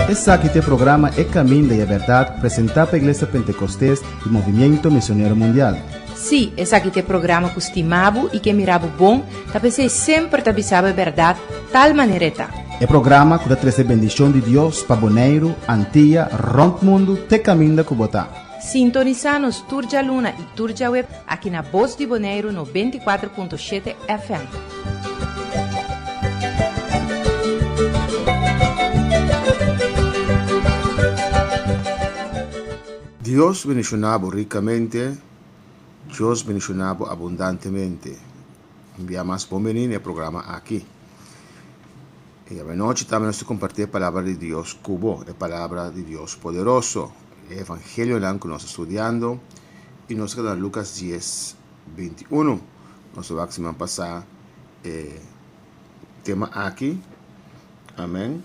Esse aqui é o programa É Caminho da Verdade, apresentado pela Igreja Pentecostés do Movimento Missionário Mundial. Sim, esse aqui é o programa que estimava e que mirava bom, para ser sempre te avisava a verdade, tal maneira tá. É programa que traz a bendição de Deus para Bonaire, Antilha, Rompe Mundo, te caminho da Cubotá. Sintoniza-nos Turja Luna e Turja Web aqui na Voz de Bonaire no 24.7 FM. Dios bendicionaba ricamente, Dios bendicionaba abundantemente. Envía más bom venir el programa aquí. Y a noche también nos compartir la palabra de Dios cubo, la palabra de Dios poderoso, el evangelio que nos estudiando y nos queda Lucas 10, 21. Nos va a pasar tema aquí, amén,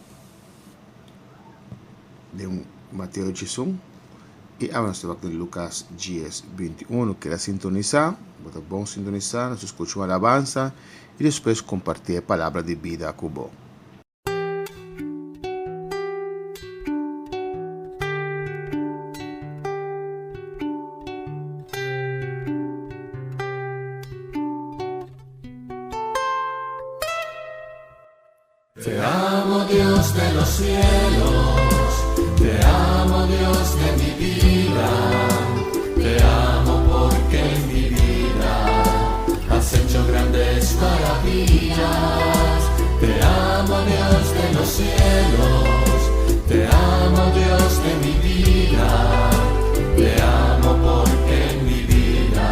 de Mateo Jesús. Y ahora nos va a Lucas 10, 21. Queda sintonizar, vamos a sintonizar, nos escucha una alabanza y después compartir la palabra de vida a Cubo. Te amo, Dios de los cielos, te amo, Dios de mi vida, te amo porque en mi vida has hecho grandes maravillas. Te amo, Dios de los cielos, te amo, Dios de mi vida, te amo porque en mi vida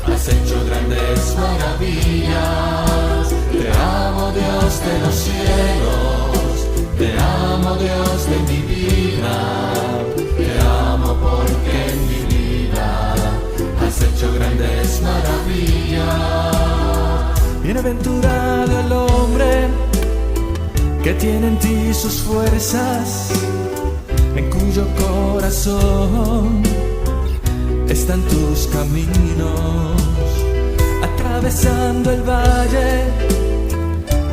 has hecho grandes maravillas. Te amo, Dios de los cielos, te amo, Dios de mi vida, te amo porque en mi vida has hecho grandes maravillas. Bienaventurado el hombre que tiene en ti sus fuerzas, en cuyo corazón están tus caminos, atravesando el valle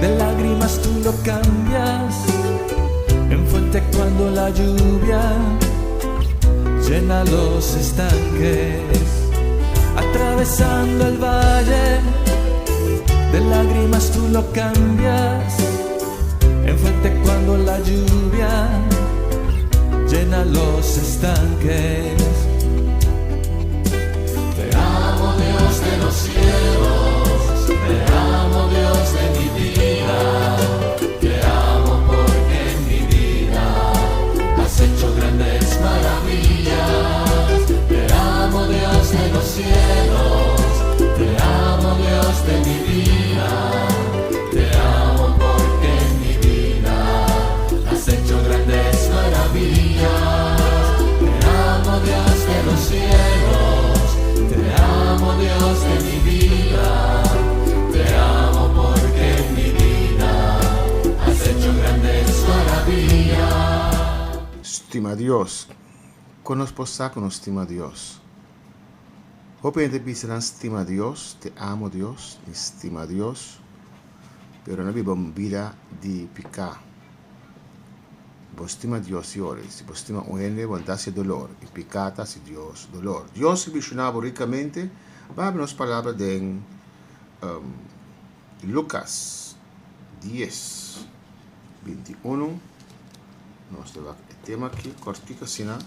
de lágrimas tú lo cambias en fuente cuando la lluvia llena los estanques. Atravesando el valle de lágrimas tú lo cambias en fuente cuando la lluvia llena los estanques. Te amo, Dios de los cielos, te amo, Dios de mi vida, te amo porque en mi vida has hecho grandes maravillas. Te amo, Dios de los cielos, te amo, Dios de mi vida, te amo porque en mi vida has hecho grandes maravillas. Te amo, Dios de los cielos, te amo, Dios de mi vida, te amo porque en mi vida has hecho grandes maravillas. Estima Dios, conozco estima Dios. Obviamente piensan estima Dios, te amo Dios, estima Dios, pero no vivo una vida de picar. Vos estima Dios y ores, vos estima uene, bondad y dolor, y picata si Dios dolor. Dios visionaba ricamente, va a ver las palabras de Lucas 10, 21. Nos va el tema aquí, cortico, así, ¿no?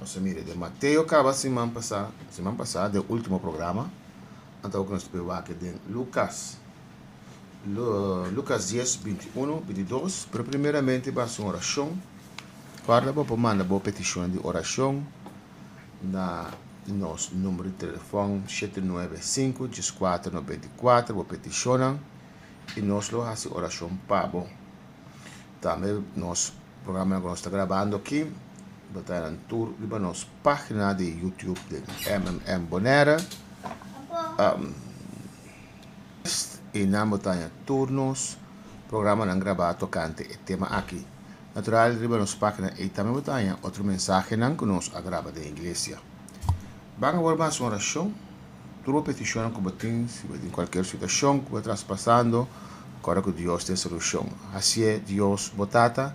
O sea, mire, de Mateo acaba semana pasada, del último programa. Entonces, nos va aquí de Lucas 10, 21, 22. Pero primeramente va a ser una oración. Guarda, vamos mandar una petición de oración. Na nosso número de telefone 795-1494, vou peticionar e nós lo fazemos oração para bom. Também nosso programa que nós estamos gravando aqui, botar em tour na nossa página de YouTube de Bonaire. E na botar em turnos, programa não gravado tocante o tema aqui. Natural, na nossa página e também botar em outro mensagem que nós gravamos da igreja. Vamos agora mais uma oração. Tu peticionas como tens, em qualquer situação que estás passando, agora que Deus tem solução. Assim é Deus botata,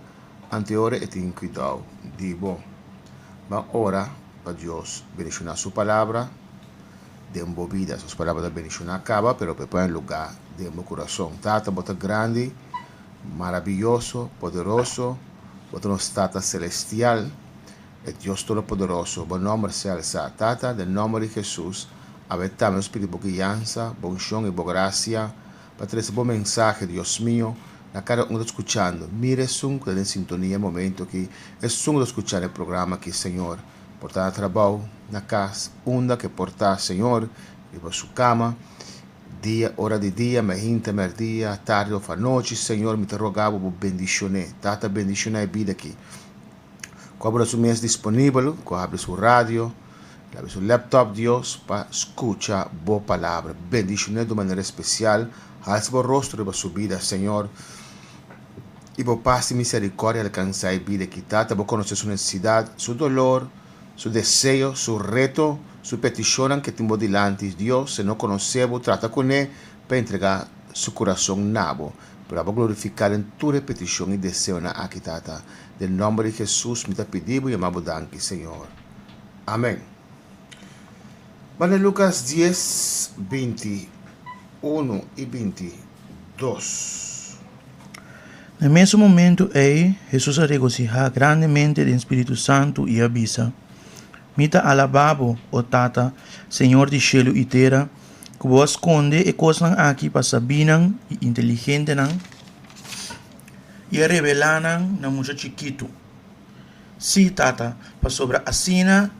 anteora e tem cuidado. Digo, vamos orar para Deus bendicionar sua palavra, de uma vida. Suas palavras de bendicionar acaba, pero prepara em lugar de meu coração. Tata, bota grande, maravilhoso, poderoso, bota nos tata celestial, e Deus Todo-Poderoso, bom nome se alça. Tata, no nome de Jesus, abertamos o Espírito de guiança, bom chão e boa graça, para trazer esse bom mensagem, Deus mío, na cada um está escutando. Mire som que está em sintonia no momento que é som de escutar o programa aqui, Senhor. Portar trabalho na casa, onda que portar, Senhor, e para sua cama, dia, hora de dia, meia, meio-dia, tarde ou à noite, Senhor, me te rogava por bendicionar. Tata, bendicionar a vida aqui. Cobra su mês disponível, abre su rádio, abre su laptop, Deus, para escuchar boa palavra. Bendicionar de maneira especial, alça o rosto de sua vida, Senhor. E por paz e misericórdia alcançar a vida que Tata, por conhecer sua necessidade, seu dolor, seu desejo, seu reto, sua petição que tem delante de Deus. Se não conhecemos, trata com ele para entregar seu coração nabo. Para glorificar em toda petição e desejo na aqui, Tata. Em nome de Jesus, me pedimos e amamos danke, Senhor. Amém. Vale Lucas 10, 21 e 22. No mesmo momento, Jesus se regocija grandemente do Espírito Santo e avisa: Mita alababo, o Tata, Senhor de cielo e terra, que vos esconde e coisas aqui para sabinan e inteligente e revelanan na muito chiquito. Sim, Tata, para sobre a sina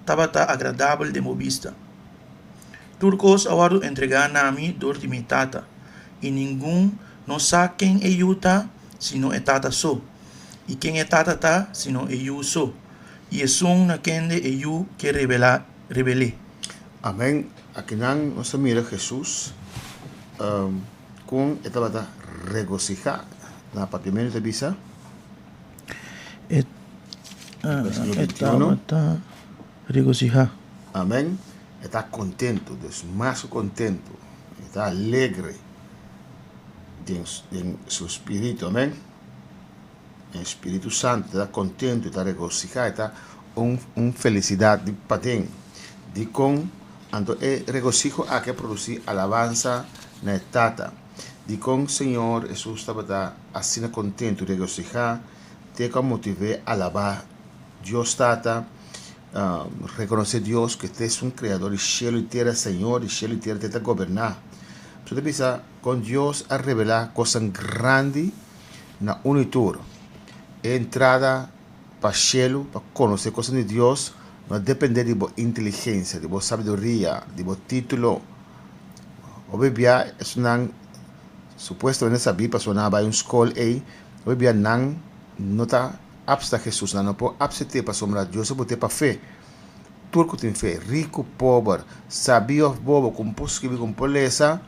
tabata agradável de vista. Turcos awaro entregar nami dor de mi Tata, e ninguém não sabe quem é Yuta, sino é Tata so, e quem é Tata ta, sino é Yu so, e é som na quem é Yu que revele. Amém. Aqui não se mira Jesus com esta regocijar. Na patimento de visa. Está regocijar. Amém. Está contento, mais contento. Está alegre em seu espírito. Amém. O Espírito Santo está contento, está regocijado, está felicidade para dentro. De com, então, regocijo a que produzir alabanza na Tata. De com Senhor Jesus estava assim contento, regocijar, te como motivar a alabar Deus Tata, reconhecer Deus que tu és criador de cielo e terra, Senhor, e cielo e terra te está governar. Você pensa com Deus a revelar coisas grandes na unitura. Entrada para o cielo, para conhecer coisas de Deus, não depende de boa inteligência, de boa sabedoria, de bom título. Obviamente, é uma supuestamente sabia para sonar para uma escola aí, hoje não está apta Jesus, não pode apte para sombrar Deus, pode para fé. Turco tem fé, rico, pobre, sabio, bobo, com possível, com poleza,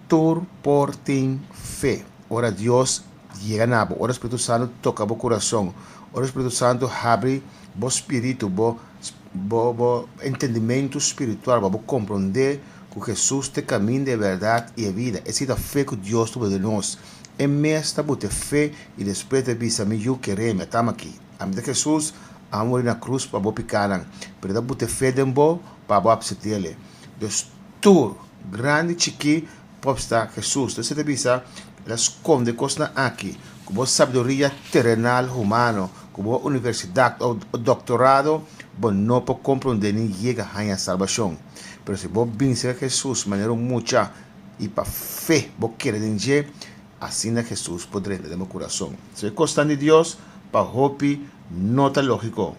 tur por tem fé. Ora Deus llega na ora Espírito Santo toca o coração, ora Espírito Santo abre o espírito, o entendimento espiritual, para compreender que Jesus te caminho de verdade e a vida. Essa é a fé que Deus tem de nós. É mesmo botar fé e depois de vista eu queremos, estamos aqui. A mim de Jesus, a morrer na cruz para picar, mas botar fé de bom para absorver ele. Deus tudo grande chiqui pode estar Jesus. Então, você deve pensar, ela esconde coisas aqui, com a sabedoria terrenal humana, com a universidade ou doutorado, não pode compreender nem chega a salvação. Pero se vos vencer a Jesus de maneira mucha e para fé vos querer entender, assim a Jesus poderá entender meu coração. Se é constante de Deus, para hopi nota lógico.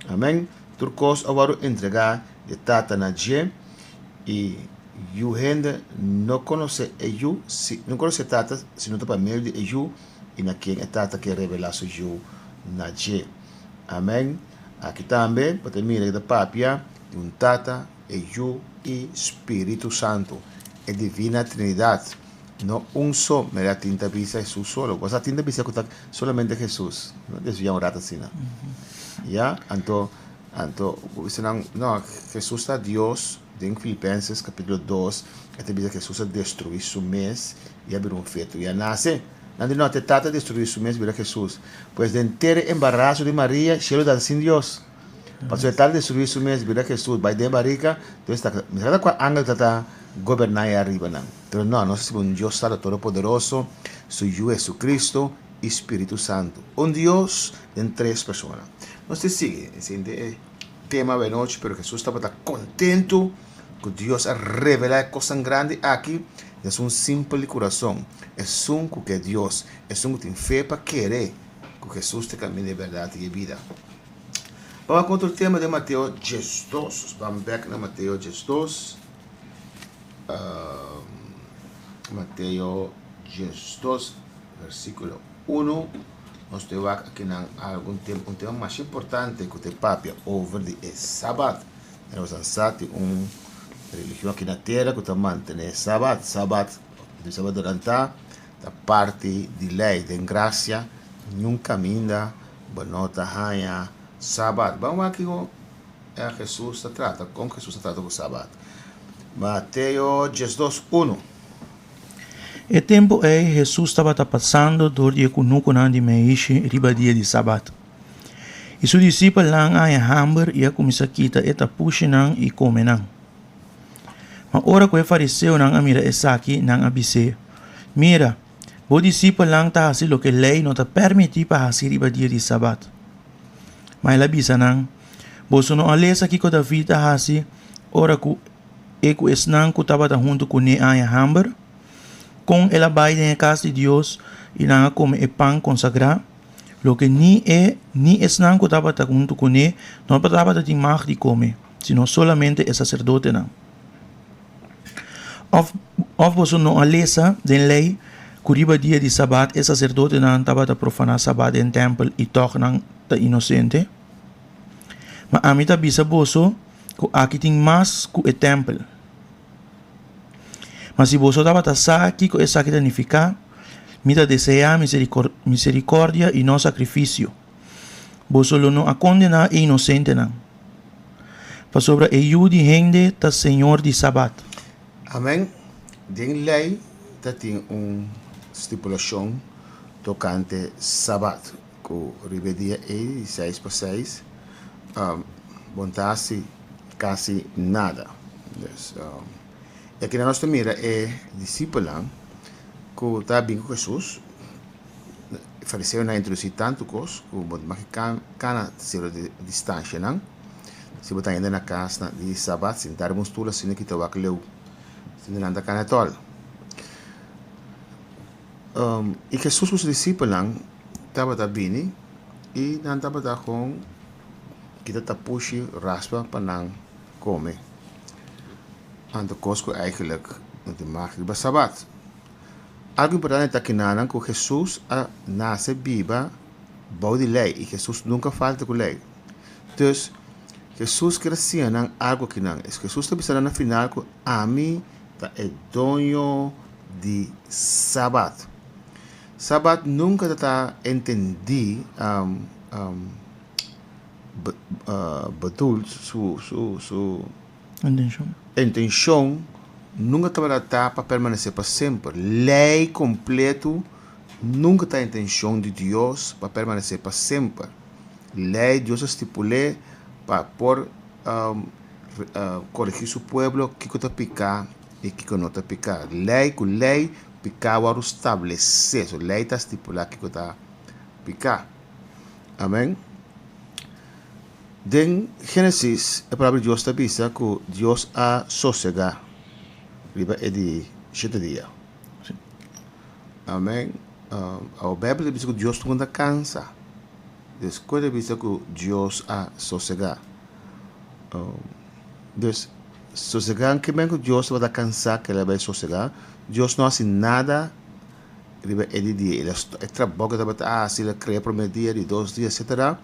Amém? Turcos agora entregar de Tata na G e you gente não conhece eu, não conhece Tata, se não está para meio de eu e na quem é Tata que revela seu eu na G. Amém? Aqui também, para terminar da papia, de Tata, eu e Espírito Santo. É divina Trindade. Não só, mas a tinta visa Jesus solo. Mas a tinta visa que solamente Jesus. Não desviamos rata assim. Já? Então, Então, não, Jesus está Deus, em Filipenses capítulo 2, até diz que Jesus destruiu o mês e abriu um feto. E nasce, não te trata de destruir o mês, vira Jesus. Pois de inteiro embaraço de Maria, cheio da sin Deus. Para o tal destruir o mês, vira Jesus. Vai de barriga, então está, me com a ángel que está governar aí arriba. Então, não, nós somos um Deus todo-poderoso, soy Jesucristo e Espírito Santo. Um Deus em três pessoas. Nós te sigue, esse tema de noite, pero Jesus estava contento que Deus a revelar coisas grandes aqui. É um simples coração. É um que Deus, é um que tem fé para querer que Jesus te caminhe de verdade e vida. Vamos contra o tema de Mateus 2. Vamos back na Mateus 2. Mateus 2, versículo 1. Nós temos aqui algum tempo, um tema mais importante que o papo over the Sabbath. Nós temos uma religião aqui na Terra que está mantendo Sabbath. Sabbath durante a parte de lei, de graça, nunca minda, bonota, raia, Sabbath. Vamos aqui com Jesus trata, como Jesus trata com o Sabbath. Mateus 2, 1. E tempo Jesus estava passando door die kunukunan di meishi riba dia di Sabat. E su discípulo lang ay hamber ia kumisakita eta pushi nang i come nang. Ma ora ko fariseu nang amira esaki nang abise. Mira, bo discípulo lang ta hasi lo que lei no ta permiti pa hasi riba dia di Sabat. Ma labisa nang bo suno alesa ki ko David ta hasi ora ku eku esnang ku taba ta junto ku ne ay hamber. Com ela vai na casa de Deus e não come o pão consagrado, lo que ni não estava junto com ele, não estava de mag de comer, sino solamente o sacerdote não. Of você não alesa de lei, curiba dia de Sabat, o sacerdote não estava a profanar Sabat em templo e toch não está inocente. Mas a mim está bisa boso, que aqui tem mais que o templo. Mas se você estava aqui com essa que danificar, mita deseja misericórdia e não sacrifício. Você não a condenar e inocente não. Para sobre a ajuda de gente da Senhor de Sabat. Amém. Tem lei, tem uma estipulação tocante Sabat, que ribedia é 6/6, vontade quase nada. E aqui na nossa mira é discípula que está bem com Jesus. Fariseu não introduzir tanto coisa, que você cana ser de distância, não? Se você ainda na casa de Sabat, sentar uma stula, assim que está leu, se não anda cana tol. E Jesus os discípulos estava bem e não estava com que está puxi raspa para não comer. Aan de kost eigenlijk de maag de Sabbat. Algo importante é que nanan que Jesus nasce viva, bouw de lei e Jesus nunca falta com lei. Dus Jesus crescia nan algo que não. Jesus está pensando no final que a mim é dono de Sabbat. Sabbat nunca está entendi bedoeld su intenção nunca estava para permanecer para sempre. Lei completo nunca está a intenção de Deus para permanecer para sempre. Lei Deus estipulou para corrigir seu povo que está picar e que não está picar. Lei com lei picava o estabelecer. So, lei está estipulada que está picar. Amém. En Génesis, a palavra de Deus está vista que Deus a sossegar. Riba é de 7 dias. Amém. A Bíblia diz que Deus não cansa. Después de vista que Deus a sossegar. Sossegar, que bem que Deus vai cansar, que ele vai sossegar. Deus não faz nada. Riba é de dia. Ele trabalha, se ele cria para um dia, de 2 dias, etc.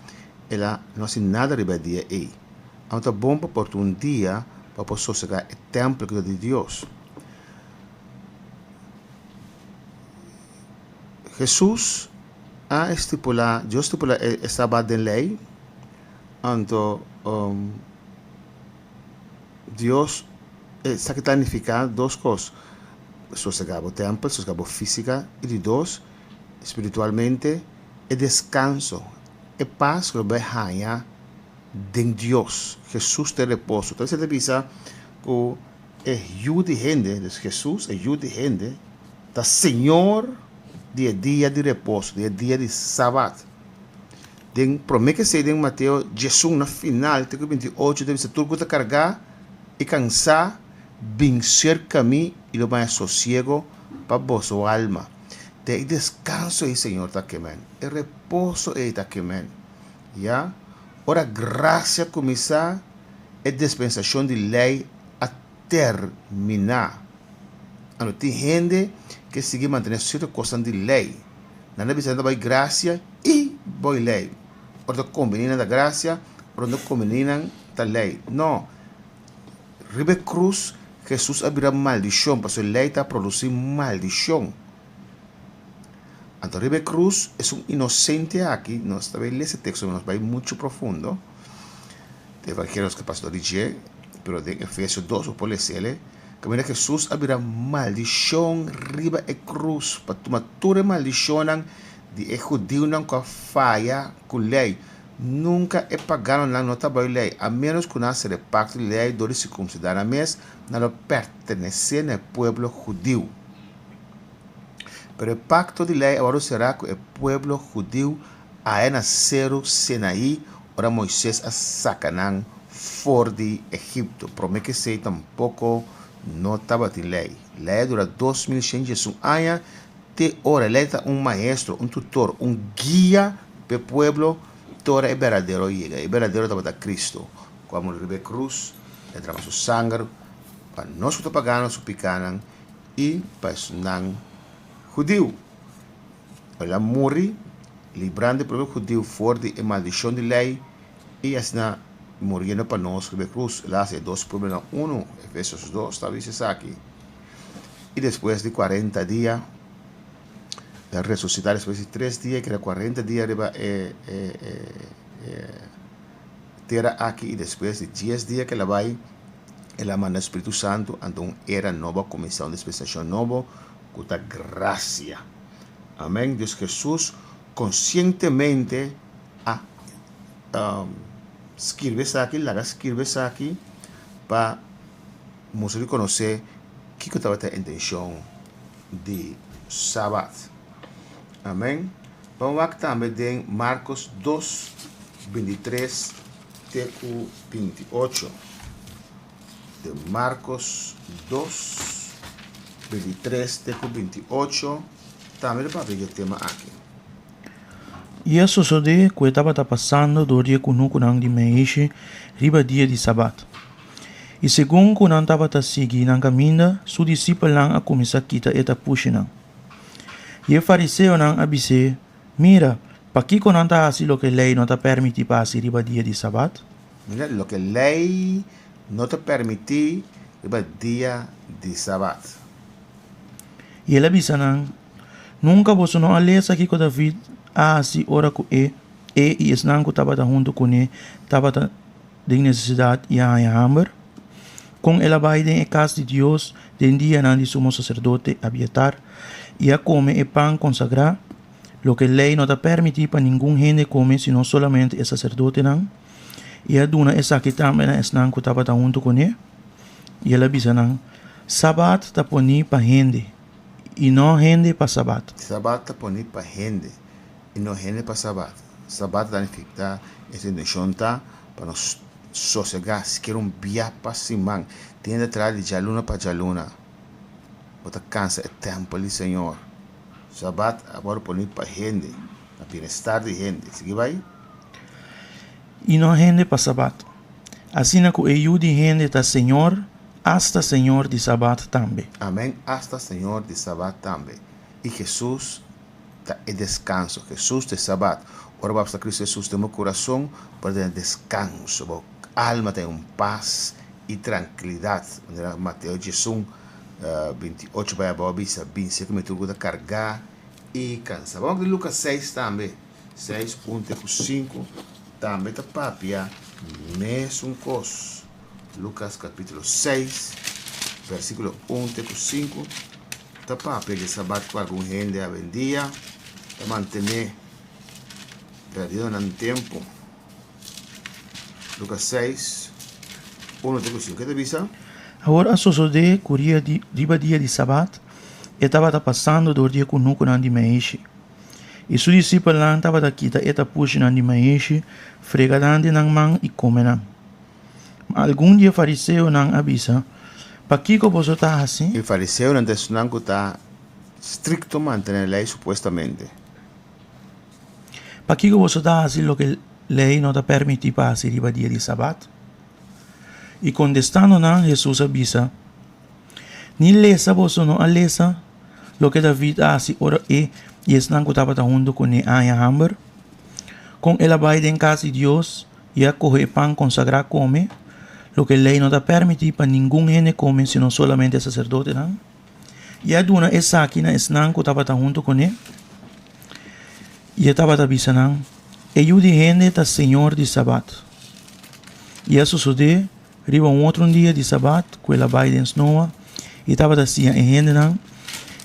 Ela não tem nada de dia aí. Então, é bom para um dia para sossegar o templo de Deus. Jesus a estipular, Deus estipula o sábado de lei, Então, Deus está planificando duas coisas. Sossegado tempo, sossegado física, e de dois, espiritualmente, é descanso, é paz que vai ganhar de Deus. Jesus te repouso. Então, você pensa que ajuda gente, Jesus ajuda gente, da Senhor, dia de repouso, dia de sábado. Promete que seja em Mateus, Jesus no final, tem 28, deve ser tudo que carregar e cansar, vencer caminho e lo mais sossego para vossa alma. Tem descanso aí, Senhor, tá que men. E repouso aí, tá que men. Já? Ora, graça começar a dispensação de lei a terminar. Então, tem gente que sigue mantendo certa coisa de lei. Nada precisa de graça e boa lei. Ora, combinam da graça, ora, não combinam da lei. Não. Ribe cruz, Jesus abrirá maldição, porque a lei está produzindo maldição. Então, Ribe cruz é inocente aqui. Nós também lemos esse texto, mas vai muito profundo. De Evangelhos que o pastor disse, mas de Efésios 2, o policial, que mira Jesus abrirá maldição riba a cruz, para tomar toda maldição de judeu não com falha com lei. Nunca é pagano na nota da lei, a menos que nasça de pacto de lei do circuncidar a mês, não pertence ao povo judeu. Pero o pacto de lei agora será que o povo judeu a nascer Sinaí, ora Moisés a sacanão fora de Egipto. Promete que sei tampouco não estava de lei. Lei dura 2100 anos, te ora lei está maestro, tutor, guia para o povo. Tora é verdadeiro llega, é verdadeiro estava da Cristo. Como o Ribe cruz, entramos o sangue, para nós que paganos, o picanan, e para os não judeu. Ela morre, librando o povo judeu fora de maldição de lei, e assim morrendo para nós, Ribe cruz. Lá se 2:1, Efésios 2, está isso aqui. E depois de 40 dias, resucitar después de 3 días, que era 40 días arriba tierra aquí, y después de 10 días que la va ela manda Espírito Santo, então era nova comissão de dispensação nova, com a graça. Amém. Deus Jesus conscientemente escreve isso aqui, para nos reconhecer que estava a intenção de sábado. Amém. Vamos aqui também em Marcos 2, 23 até 28. De Marcos 2, 23 até 28. Também para ver o tema aqui. E a sucede que estava passando do dia kunang di meixe riba dia de sabat. E segundo kunang estava seguindo ang caminho, su discípulo lang a começar kita eta pushinang. E o fariseu não abise, mira, para que não está assim o que a lei não te permite passar riba dia de sábado? Mira, o que a lei não te permite riba dia de sábado. E ele abise não, nunca você não alessa aqui com David, assim ora com e não que estava junto com ele, estava de necessidade e a hambre. Com ela vai em casa de Deus, den dia não de sumo sacerdote Abiatar, e a come e pan consagrado, lo que a lei não te permite para ninguém gente come, sino solamente o sacerdote não. E a duna essa que também é não que estava junto com ele. E ela diz não, sabat está poni para gente, e não gente para sabat. Sabat está poni para gente, e não gente para sabat. Sabat significa essa intenção para nós sossegar, se quer via para simang, tem de trás de jaluna para jaluna. Bota cansa é tempo ali, Senhor. Sabat agora poni para gente, para bem-estar de gente. Sigue vai? E não gente para sabat. Assim que o eu de gente da Senhor, hasta Senhor de sabat também. Amém. Hasta Senhor de sabat também. E Jesus é descanso. Jesus de sabat. Ora, vamos a Cristo Jesus de meu coração para ter descanso. A alma tem paz e tranquilidade. Mateus Jesus 28 vai a bisa, 25 me tudo carregar e cansar. Vamos de Lucas 6 também. 6, 1, 5. Também tá papia mesmo cos. Lucas capítulo 6, versículo 1 até 5. Tá papia de sabat com algum gente a vendia. Tá manter perdido no tempo. Lucas 6, 1 até 5. Que te visa? Agora a sosode curia riba dia de sabat e estava passando do dia com nuco nan di meishi. E su discípulo lang estava kita eta push nan di meishi, fregadante nang mang e comenan. Algum dia fariseu nang avisa, pa kiko boso tá assim? O fariseu não está stricto mantener a lei supostamente. Pa kiko boso tá assim lo que lei não te permite pa assim riba dia de sabat? E contestando nang Jesus avisa, ni lesa boso no alesa lo que David assim ora e yes nang kutapa ta hundo con ni aya hamber, con el abay den casa de Dios y a coger pan consagrado come, lo que lei no te permite para ningún gente come sino solamente el sacerdote, ¿no? Y a duna esa aquí na esnan kutapa ta junto con él, y estaba ta bisanan, ellos de gente ta señor de sabat. Y a sucede, riba un otro día de sabat, que el abay den snowa, y estaba ta sia en gente nan,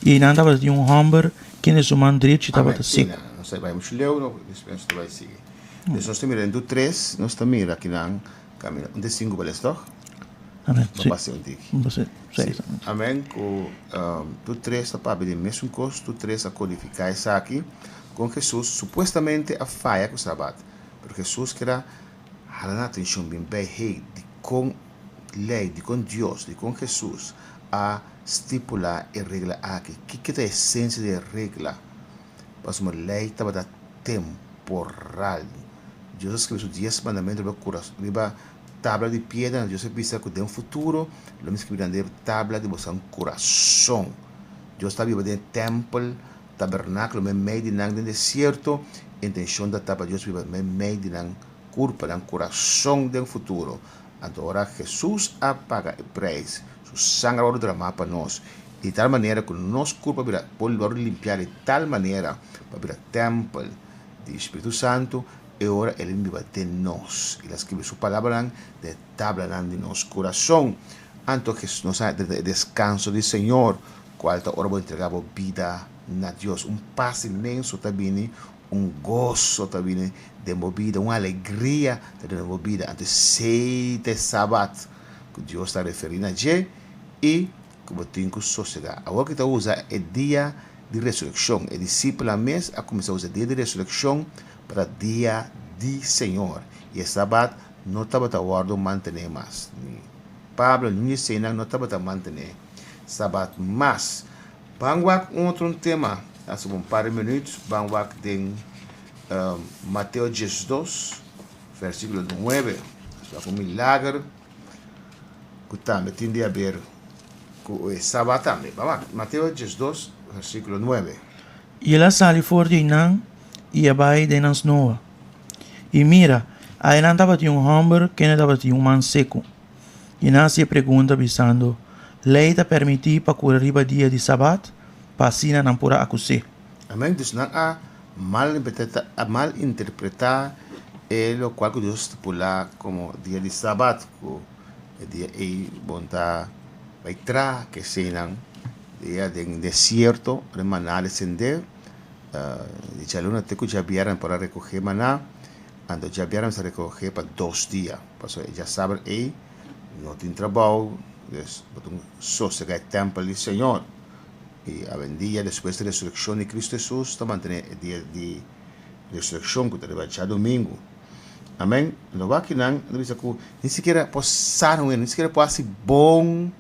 y nan estaba ta un hamber, quem é o man direito estava seco. Não sei, vai muito leu, não dispenso tu vai seguir. Nós estamos mirando 3, nós estamos mirando aqui na caminho. 5 vale toch? Amém. Passei um tique. Sim. Amém. Tu 3 está para pedir mesmo costo, tu 3 a codificar isso aqui com Jesus supostamente a falha com o sabat. Porque Jesus quer a atenção bem de com lei, de com Deus, de com Jesus a estipular a regra aqui. O que é a essência da regra? Mas uma lei estava da temporal. Deus escreveu os 10 mandamentos riba tabla de pedra. Deus pensa que tem um futuro. Ele escreveu na tabla de você um coração. Deus está vivendo no templo, tabernáculo, meio de no deserto. A intenção da tabla Deus vive meio de no corpo, no coração do futuro. Agora Jesus apaga o preço. Su sangue vai derramar para nós. De tal maneira que nosso corpo pode limpiar de tal maneira para virar templo do Espírito Santo. E agora ele vive de nós. Ele escreve sua palavra de tabla de nosso coração. Anto que nós de descanso do Senhor. Qual hora vou entregar a vida a Deus. Paz imenso também. Gozo também de movida. Uma alegria de movida. Antes 7 sábados que Deus está referindo a Deus. E como tem que sossegar. Agora que está usa é dia de ressurreição. É discípula mês a começar a usar dia de ressurreição para dia de Senhor. E o sábado não estava a guardar manter mais. Pablo não disse não estava a manter sábado. Mas vamos outro tema. Há um par de minutos. Vamos tem Mateus 12, versículo 9. É um milagre que também tem a ver sábado também. Mateus 12, versículo 9. E ela sale fora de Inan e abai de nas noa. E mira, a Inan estava de hamber que não estava de man seco. E Inan se pergunta pensando, lei te permitir para curar riba dia de sabat, para assim não pura acusar. Amém. Dus não há mal interpretar o qual Deus estipula como dia de sabat, o dia e bonta vai tra que senang dia de deserto, remanar descender, de chaluna teco já vieram para recoger maná, ando já vieram para recoger para 2 dias, passou já sabe aí, não tem trabalho, des botam sossegar o templo do Senhor. E a dia depois da ressurreição de Cristo Jesus, está mantendo o dia de ressurreição, que vai ser domingo. Amém? Não vai que não diz que nem sequer passaram, nem sequer pode bom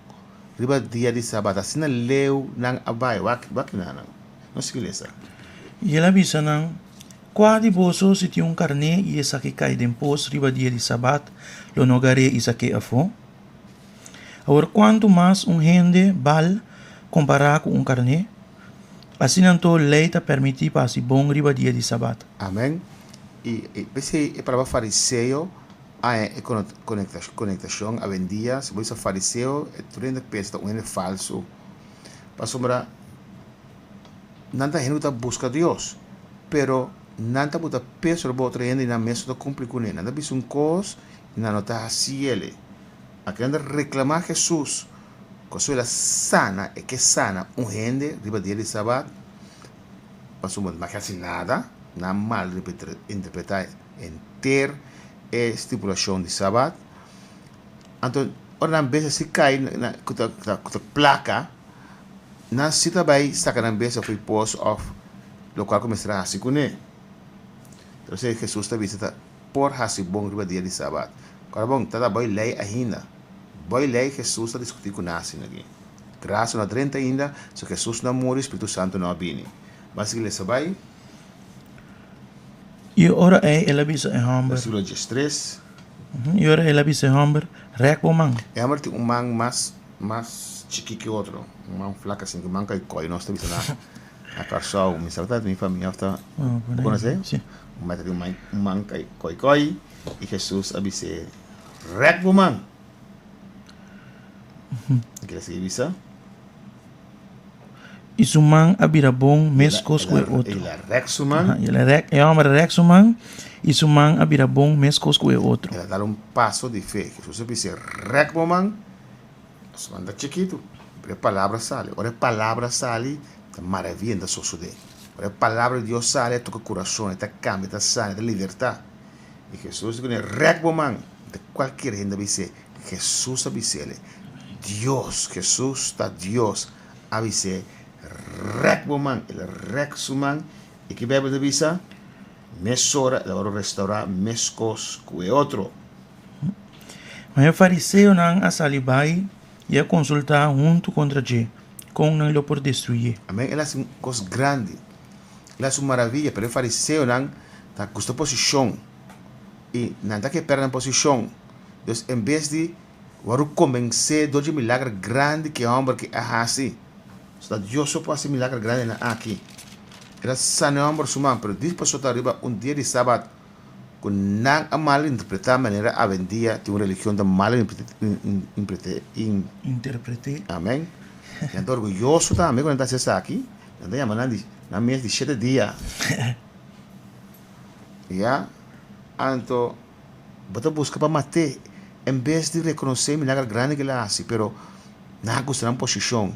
riba dia de sábado, assim não leu, não abai, vai que não se quer. E ela avisa não, quase bolso se tinha carne e essa que cai depois riba dia de sábado, lo nogare isa que afo. Agora quanto mais gente bal comparar com carne, assim não to leita permitir para se bom riba dia de sábado. Amém. E esse é para o fariseu a conexão a vendia, se você fariseu, é tudo que pensa que é falso. Para sombra, nada gente está busca Deus, pero nanta buta peso do botra ainda na mesa do cumprir com ele. Nada bis cos e na nota assim ele. Aqui anda reclamar Jesus. Coisa ela sana, é que sana gente riba dele sabat. Passou muito mais assim nada, na mal interpretar inteira a estipulação de sabat. Então, ora vez se cai na placa, na cita vai sacar na vez foi post of local começará assim com ele. Então, se Jesus está visita por hasi bom riba dele sabat. Agora bom, tá boy lei ainda. Boy lei Jesus está discutir com nós aqui. Graças a 30 ainda, se Jesus não morre, o Espírito Santo não vem. Mas ele sabe. E ora ela bisa hamber. Versículo 13. E ora ela bisa hamber, rek bomang. É uma tem man mais chique que outro, man flaca assim que man cai coi, nós temos na carçal, me salta minha família está. Conhece? Sim. Mas tem man cai coi e Jesus abise rek bomang. Que se avisa? Isumang abirabong meskos kwe outro. Ela rek suman. Ela rek, hamber rek sumang. Isumang abirabong meskos kwe outro. Ela dá passo de fé. Jesus abise rek bomang. Manda chiquito. Pero palavra sale. Ora palavra sale, tá maravilha da suceder. Ora palavra de Deus sale, toca o coração, tá cambia, tá sana, tá liberdade. E Jesus diz rek bomang. De qualquer gente abise, Jesus abise ele. Dios, Jesus está Dios, avise rek boman, ele rek suman, e que bebe de visa, mesora, agora restaurar mescos com outro. Mas o fariseu não a salibai e a consultar junto contra G, com não lhe por destruir. Amém? Ela é uma coisa grande, ela é uma maravilha, mas o fariseu não está com esta posição, e não está que perder a posição. Então, em vez de waru comece dois milagres grandes que homem que é assim. So Deus só pode fazer milagre grande na aqui. Era sana homem suman, pero depois só arriba dia de sábado com não a mal interpretar maneira a vendia de uma religião da mal Interpretei. Amém. Então orgulhoso também quando está essa aqui. Não é maneira na mês de 7 dias. Já, então, bota busca para matar. Em vez de reconhecer o milagre grande que ele faz, pero não gusta na posição.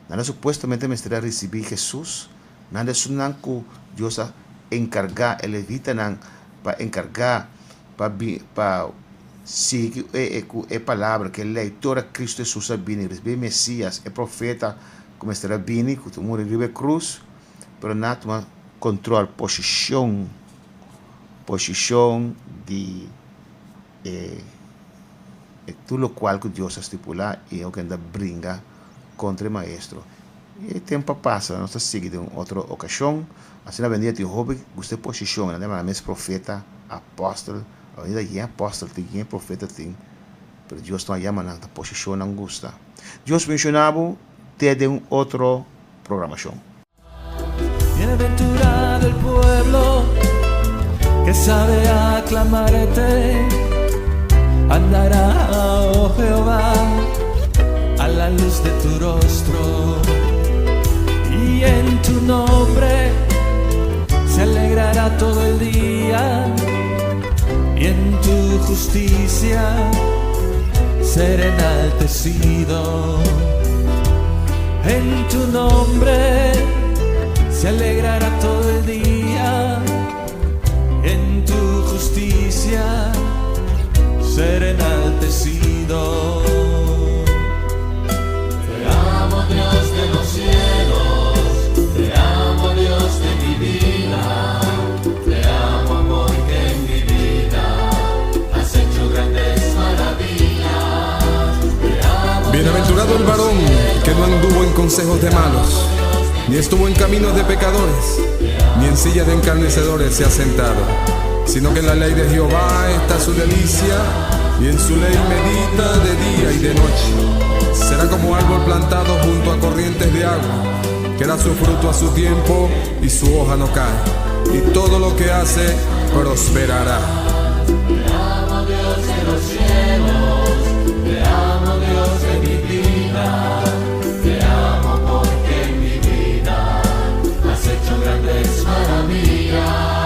Nada supostamente me estará receber Jesus. Nada sunan que Deus a encargar, ele evita para encargar, para seguir a palavra que ele toda Cristo Jesus a vir, receber Messias, é profeta, como estará vindo, que tu morre na cruz, pero não toma controle, posição de tudo o qual que Deus estipula e é o que anda brinca contra o maestro. E o tempo passa, nós estamos seguindo em outra ocasião, assim na vendida tem hobby, gostei de posição, né? Mas profeta, apóstolo, ainda é apóstolo, tem profeta, tem, mas Deus não chama na posição, não gosta. Deus mencionava, tem outra programação. Bienaventurado el pueblo que sabe aclamarte. Andará, oh Jehová, a la luz de tu rostro, y en tu nombre se alegrará todo el día, y en tu justicia será enaltecido. En tu nombre se alegrará todo el día, en tu justicia ser enaltecido. Te amo, Dios de los cielos, te amo, Dios de mi vida, te amo, amor, que en mi vida has hecho grandes maravillas. Bienaventurado el varón que no anduvo en consejos de malos, ni estuvo en caminos de pecadores, ni en silla de encarnecedores se ha sentado, sino que en la ley de Jehová está su delicia, y en su ley medita de día y de noche. Será como árbol plantado junto a corrientes de agua, que da su fruto a su tiempo y su hoja no cae, y todo lo que hace prosperará. Te amo, Dios de los cielos, te amo, Dios de mi vida, te amo porque en mi vida has hecho grandes maravillas.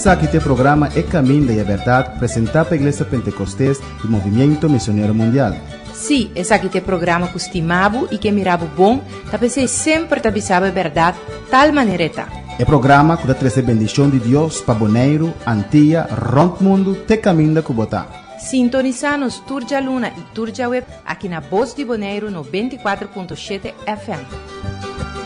Esse aqui é o programa É Caminho da Verdade, apresentado pela Igreja Pentecostés e Movimento Missionário Mundial. Sim, esse aqui é o programa que estimava e que mirava bom, tá pensei sempre tá bisaba a verdade, tal maneira tá. É programa que dá trazer bendição de Deus para Bonaire, Antilha, Ronco Mundo, te caminho da Cubotá. Sintoniza-nos Turja Luna e Turja Web aqui na Voz de Bonaire 94.7 FM.